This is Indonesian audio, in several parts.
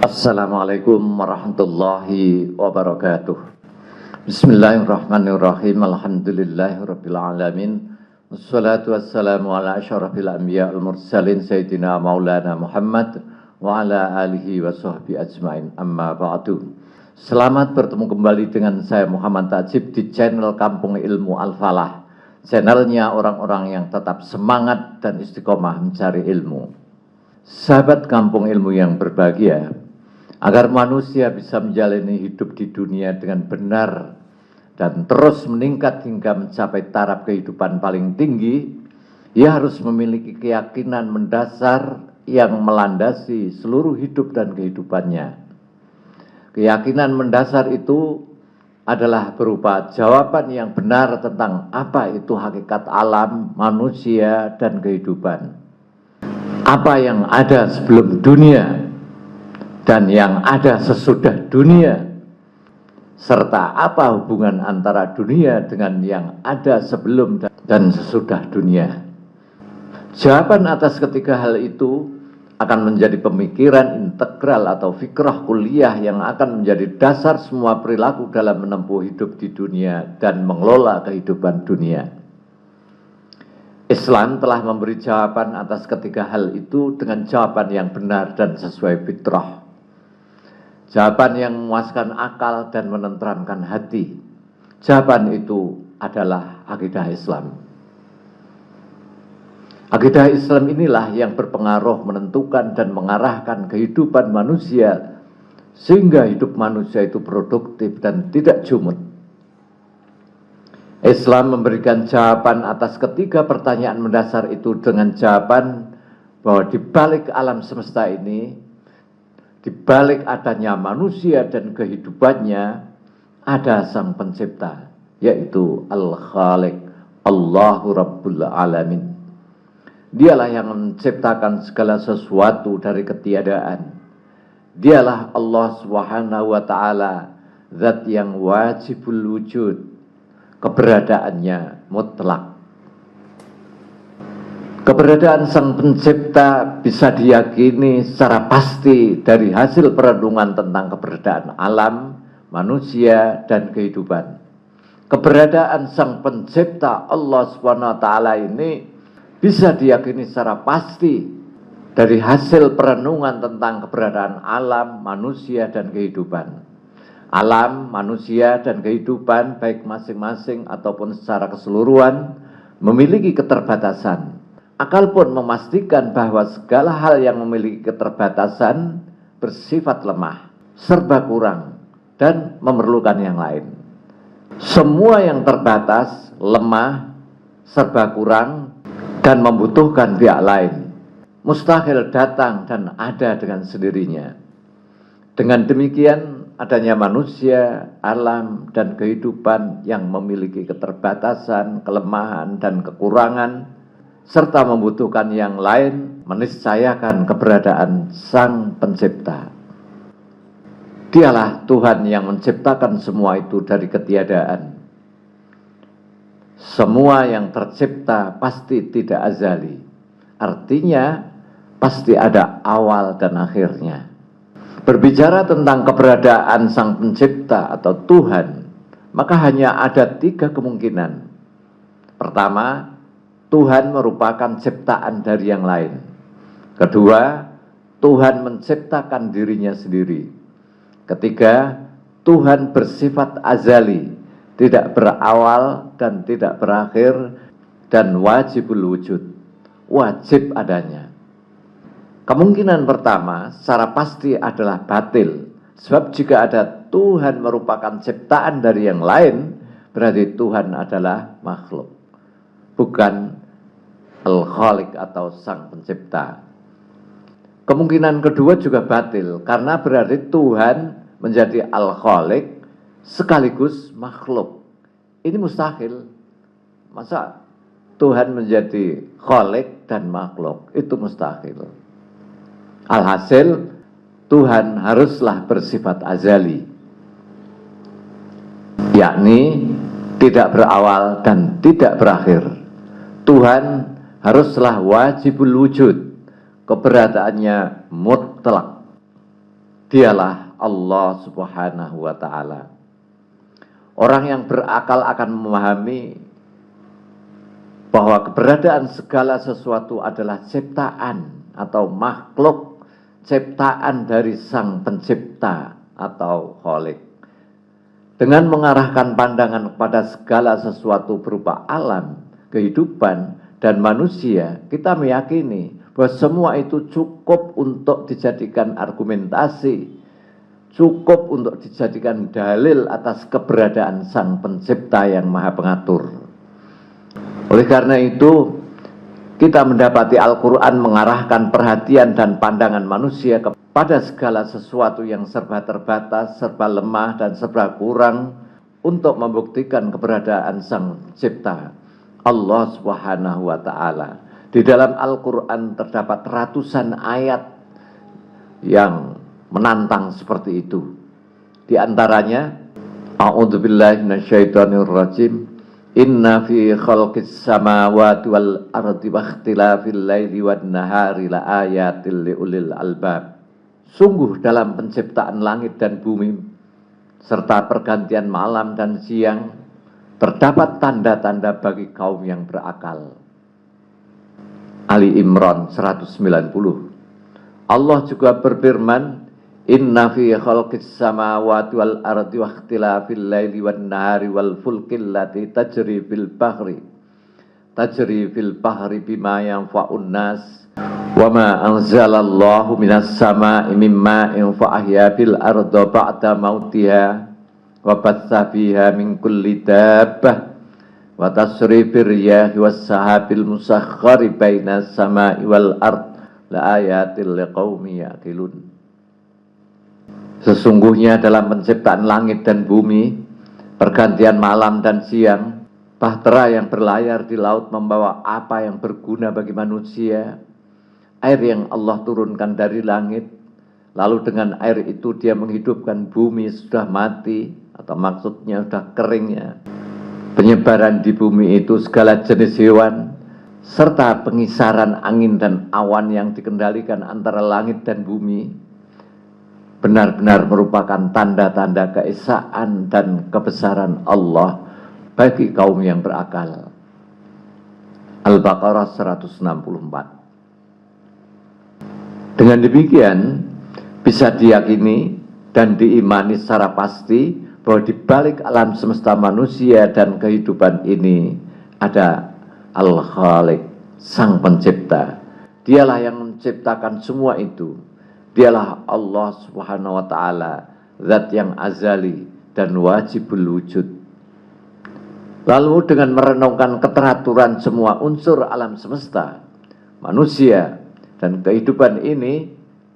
Assalamualaikum warahmatullahi wabarakatuh. Bismillahirrahmanirrahim. Alhamdulillahirabbil alamin. Wassalatu wassalamu ala asyrafil anbiya wal mursalin sayyidina maulana Muhammad wa ala alihi wa sahbihi ajmain. Amma ba'du. Selamat bertemu kembali dengan saya Muhammad Tajib di channel Kampung Ilmu Al-Falah. Channelnya orang-orang yang tetap semangat dan istiqomah mencari ilmu. Sahabat Kampung Ilmu yang berbahagia, agar manusia bisa menjalani hidup di dunia dengan benar dan terus meningkat hingga mencapai taraf kehidupan paling tinggi, ia harus memiliki keyakinan mendasar yang melandasi seluruh hidup dan kehidupannya. Keyakinan mendasar itu adalah berupa jawaban yang benar tentang apa itu hakikat alam, manusia, dan kehidupan. Apa yang ada sebelum dunia dan yang ada sesudah dunia, serta apa hubungan antara dunia dengan yang ada sebelum dan sesudah dunia. Jawaban atas ketiga hal itu akan menjadi pemikiran integral atau fikrah kuliah yang akan menjadi dasar semua perilaku dalam menempuh hidup di dunia dan mengelola kehidupan dunia. Islam telah memberi jawaban atas ketiga hal itu dengan jawaban yang benar dan sesuai fitrah. Jawaban yang memuaskan akal dan menenteramkan hati. Jawaban itu adalah akidah Islam. Akidah Islam inilah yang berpengaruh menentukan dan mengarahkan kehidupan manusia sehingga hidup manusia itu produktif dan tidak jumut. Islam memberikan jawaban atas ketiga pertanyaan mendasar itu dengan jawaban bahwa di balik alam semesta ini, di balik adanya manusia dan kehidupannya, ada Sang Pencipta, yaitu Al-Khaliq, Allahu Rabbul Alamin. Dialah yang menciptakan segala sesuatu dari ketiadaan. Dialah Allah Subhanahu wa Ta'ala, zat yang wajibul wujud, keberadaannya mutlak. Keberadaan Sang Pencipta bisa diyakini secara pasti dari hasil perenungan tentang keberadaan alam, manusia, dan kehidupan. Keberadaan Sang Pencipta Allah SWT ini bisa diyakini secara pasti dari hasil perenungan tentang keberadaan alam, manusia, dan kehidupan. Alam, manusia, dan kehidupan baik masing-masing ataupun secara keseluruhan memiliki keterbatasan. Akal pun memastikan bahwa segala hal yang memiliki keterbatasan bersifat lemah, serba kurang, dan memerlukan yang lain. Semua yang terbatas, lemah, serba kurang, dan membutuhkan pihak lain, mustahil datang dan ada dengan sendirinya. Dengan demikian, adanya manusia, alam, dan kehidupan yang memiliki keterbatasan, kelemahan, dan kekurangan, serta membutuhkan yang lain, meniscayakan keberadaan Sang Pencipta. Dialah Tuhan yang menciptakan semua itu dari ketiadaan. Semua yang tercipta pasti tidak azali, artinya pasti ada awal dan akhirnya. Berbicara tentang keberadaan Sang Pencipta atau Tuhan, maka hanya ada tiga kemungkinan. Pertama, Tuhan merupakan ciptaan dari yang lain. Kedua, Tuhan menciptakan dirinya sendiri. Ketiga, Tuhan bersifat azali, tidak berawal dan tidak berakhir, dan wajibul wujud, wajib adanya. Kemungkinan pertama secara pasti adalah batil, sebab jika ada Tuhan merupakan ciptaan dari yang lain, berarti Tuhan adalah makhluk, bukan Al-Khaliq atau Sang Pencipta. Kemungkinan kedua juga batil, karena berarti Tuhan menjadi Al-Khaliq sekaligus makhluk. Ini mustahil. Masa Tuhan menjadi Khaliq dan makhluk? Itu mustahil. Alhasil, Tuhan haruslah bersifat azali, yakni tidak berawal dan tidak berakhir. Tuhan haruslah wajibul wujud, keberadaannya mutlak, dialah Allah Subhanahu wa ta'ala. Orang yang berakal akan memahami bahwa keberadaan segala sesuatu adalah ciptaan atau makhluk ciptaan dari Sang Pencipta atau Khalik. Dengan mengarahkan pandangan kepada segala sesuatu berupa alam, kehidupan, dan manusia, kita meyakini bahwa semua itu cukup untuk dijadikan argumentasi, cukup untuk dijadikan dalil atas keberadaan Sang Pencipta yang Maha Pengatur. Oleh karena itu, kita mendapati Al-Quran mengarahkan perhatian dan pandangan manusia kepada segala sesuatu yang serba terbatas, serba lemah, dan serba kurang untuk membuktikan keberadaan Sang Pencipta, Allah Subhanahu wa ta'ala. Di dalam Al-Quran terdapat ratusan ayat yang menantang seperti itu. Di antaranya, A'udzubillahi minasyaitonirrajim. Inna fi khalqis samawati wal ardi wa ikhtilafil laili wan nahari la ayatil liulil albab. Sungguh dalam penciptaan langit dan bumi serta pergantian malam dan siang terdapat tanda-tanda bagi kaum yang berakal. Ali Imran 190. Allah juga berfirman, Inna fi khalqis samawati wal ardi wa ikhtilafil laili wan nahari wal fulkil lati tajri fil bahri bima yanfa'un nas wa ma anzalallahu minas sama'i mimma'in fa ahya bil arda ba'da mautiha wa batsa fiha min kulli dabbah wa tasrifir riyahi was sahabil musakhkhari bainas sama'i wal ard la ayatil liqaumi yaqilun. Sesungguhnya dalam penciptaan langit dan bumi, pergantian malam dan siang, bahtera yang berlayar di laut membawa apa yang berguna bagi manusia, air yang Allah turunkan dari langit, lalu dengan air itu dia menghidupkan bumi sudah mati, atau maksudnya sudah keringnya. Penyebaran di bumi itu segala jenis hewan, serta pengisaran angin dan awan yang dikendalikan antara langit dan bumi, benar-benar merupakan tanda-tanda keesaan dan kebesaran Allah bagi kaum yang berakal. Al-Baqarah 164. Dengan demikian, bisa diyakini dan diimani secara pasti bahwa di balik alam semesta manusia dan kehidupan ini ada Al-Khaliq, Sang Pencipta. Dialah yang menciptakan semua itu. Dialah Allah Subhanahu wa ta'ala, zat yang azali dan wajibul wujud. Lalu dengan merenungkan keteraturan semua unsur alam semesta, manusia, dan kehidupan ini,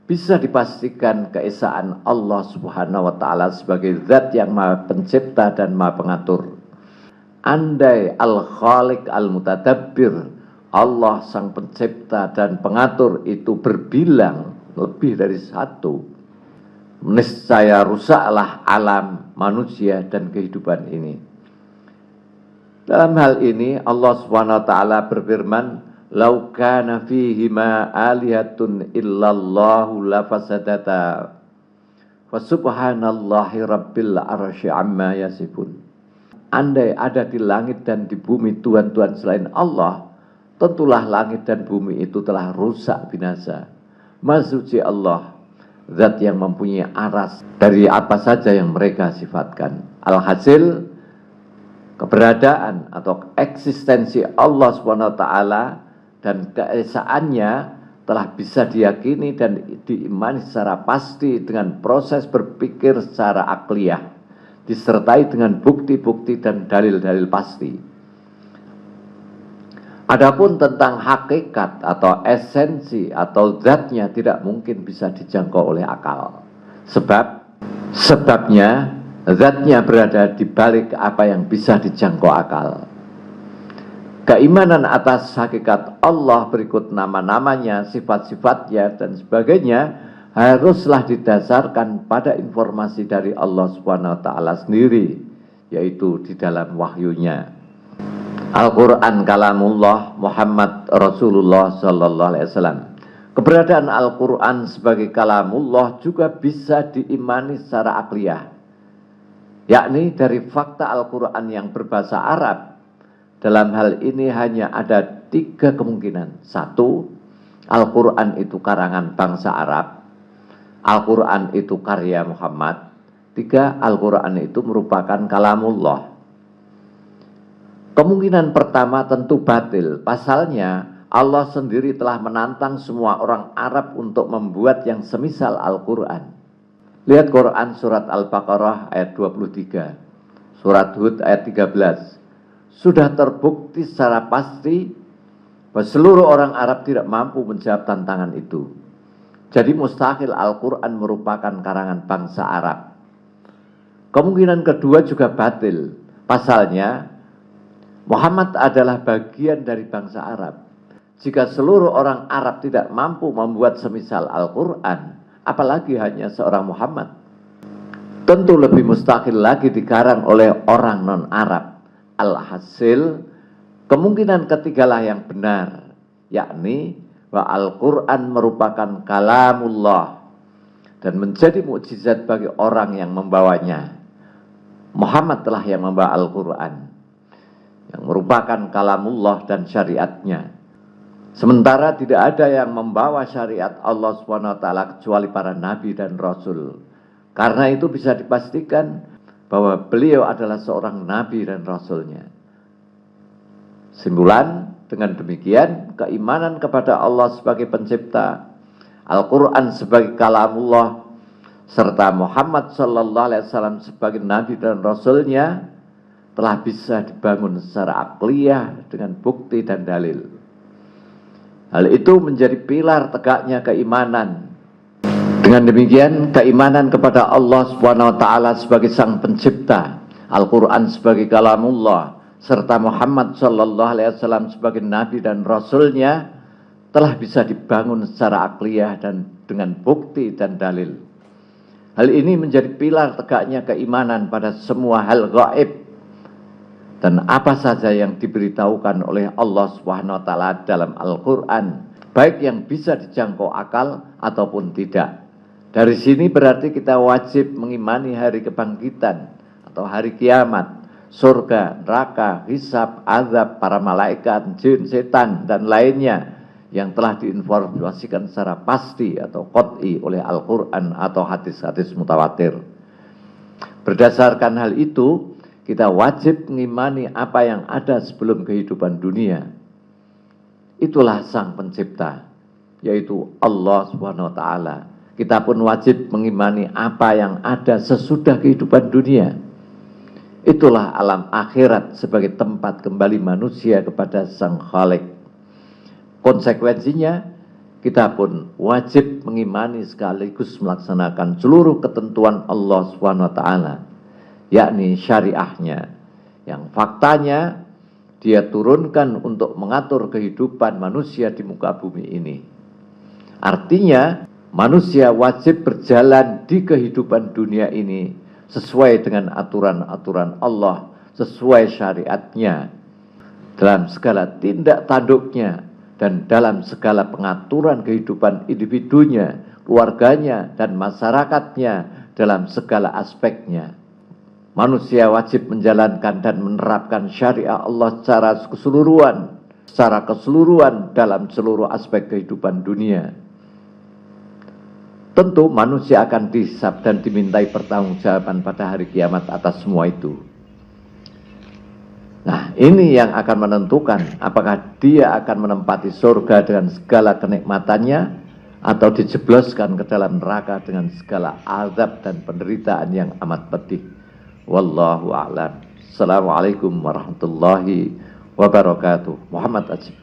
bisa dipastikan keesaan Allah Subhanahu wa ta'ala sebagai zat yang maha pencipta dan maha pengatur. Andai Al-Khaliq Al-Mutadabbir, Allah Sang Pencipta dan Pengatur itu berbilang lebih dari satu, niscaya rusaklah alam manusia dan kehidupan ini. Dalam hal ini Allah Subhanahu wa ta'ala berfirman, "Lau kana fihima alihatun illallahu lafasadata wa subhanallahi rabbil arsy amma yasifun." Andai ada di langit dan di bumi Tuhan-Tuhan selain Allah, tentulah langit dan bumi itu telah rusak binasa. Maha Allah, zat yang mempunyai aras dari apa saja yang mereka sifatkan. Alhasil, keberadaan atau eksistensi Allah SWT dan keesaannya telah bisa diyakini dan diimani secara pasti dengan proses berpikir secara akliyah, disertai dengan bukti-bukti dan dalil-dalil pasti. Adapun tentang hakikat atau esensi atau zatnya tidak mungkin bisa dijangkau oleh akal. Sebabnya zatnya berada di balik apa yang bisa dijangkau akal. Keimanan atas hakikat Allah berikut nama-namanya, sifat-sifatnya, dan sebagainya haruslah didasarkan pada informasi dari Allah Subhanahu wa ta'ala sendiri, yaitu di dalam wahyunya. Al-Quran kalamullah, Muhammad Rasulullah sallallahu alaihi wasallam Keberadaan Al-Quran sebagai kalamullah juga bisa diimani secara akliyah, yakni dari fakta Al-Quran yang berbahasa Arab. Dalam hal ini hanya ada 3 kemungkinan. 1, Al-Quran itu karangan bangsa Arab. Al-Quran itu karya Muhammad. 3, Al-Quran itu merupakan kalamullah. Kemungkinan pertama tentu batil. Pasalnya Allah sendiri telah menantang semua orang Arab untuk membuat yang semisal Al-Quran. Lihat Quran surat Al-Baqarah ayat 23, surat Hud ayat 13. Sudah terbukti secara pasti bahwa seluruh orang Arab tidak mampu menjawab tantangan itu. Jadi mustahil Al-Quran merupakan karangan bangsa Arab. Kemungkinan kedua juga batil. Pasalnya Muhammad adalah bagian dari bangsa Arab. Jika seluruh orang Arab tidak mampu membuat semisal Al-Quran, apalagi hanya seorang Muhammad, tentu lebih mustahil lagi dikarang oleh orang non-Arab. Alhasil, kemungkinan ketigalah yang benar, yakni bahwa Al-Quran merupakan kalamullah dan menjadi mukjizat bagi orang yang membawanya. Muhammad telah yang membawa Al-Quran, yang merupakan kalamullah dan syariatnya. Sementara tidak ada yang membawa syariat Allah SWT kecuali para nabi dan rasul. Karena itu bisa dipastikan bahwa beliau adalah seorang nabi dan rasulnya. Simpulan, dengan demikian keimanan kepada Allah sebagai pencipta, Al-Quran sebagai kalamullah, serta Muhammad SAW sebagai nabi dan rasulnya telah bisa dibangun secara akliyah dengan bukti dan dalil. Hal itu menjadi pilar tegaknya keimanan. Dengan demikian, keimanan kepada Allah SWT sebagai sang pencipta, Al-Quran sebagai kalamullah, serta Muhammad SAW sebagai nabi dan rasulnya telah bisa dibangun secara akliyah dan dengan bukti dan dalil. Hal ini menjadi pilar tegaknya keimanan pada semua hal gaib dan apa saja yang diberitahukan oleh Allah SWT dalam Al-Quran, baik yang bisa dijangkau akal ataupun tidak. Dari sini berarti kita wajib mengimani hari kebangkitan atau hari kiamat, surga, neraka, hisab, azab, para malaikat, jin, setan, dan lainnya yang telah diinformasikan secara pasti atau qat'i oleh Al-Quran atau hadis-hadis mutawatir. Berdasarkan hal itu, kita wajib mengimani apa yang ada sebelum kehidupan dunia. Itulah sang pencipta, yaitu Allah SWT. Kita pun wajib mengimani apa yang ada sesudah kehidupan dunia. Itulah alam akhirat sebagai tempat kembali manusia kepada sang Khalik. Konsekuensinya, kita pun wajib mengimani sekaligus melaksanakan seluruh ketentuan Allah SWT, yakni syariahnya, yang faktanya dia turunkan untuk mengatur kehidupan manusia di muka bumi ini. Artinya, manusia wajib berjalan di kehidupan dunia ini sesuai dengan aturan-aturan Allah, sesuai syariatnya, dalam segala tindak tanduknya, dan dalam segala pengaturan kehidupan individunya, keluarganya, dan masyarakatnya dalam segala aspeknya. Manusia wajib menjalankan dan menerapkan syariat Allah secara keseluruhan dalam seluruh aspek kehidupan dunia. Tentu manusia akan dihisab dan dimintai pertanggungjawaban pada hari kiamat atas semua itu. Nah, ini yang akan menentukan apakah dia akan menempati surga dengan segala kenikmatannya atau dijebloskan ke dalam neraka dengan segala azab dan penderitaan yang amat pedih. Wallahu a'lam. Assalamualaikum warahmatullahi wabarakatuh. Muhammad Ajib.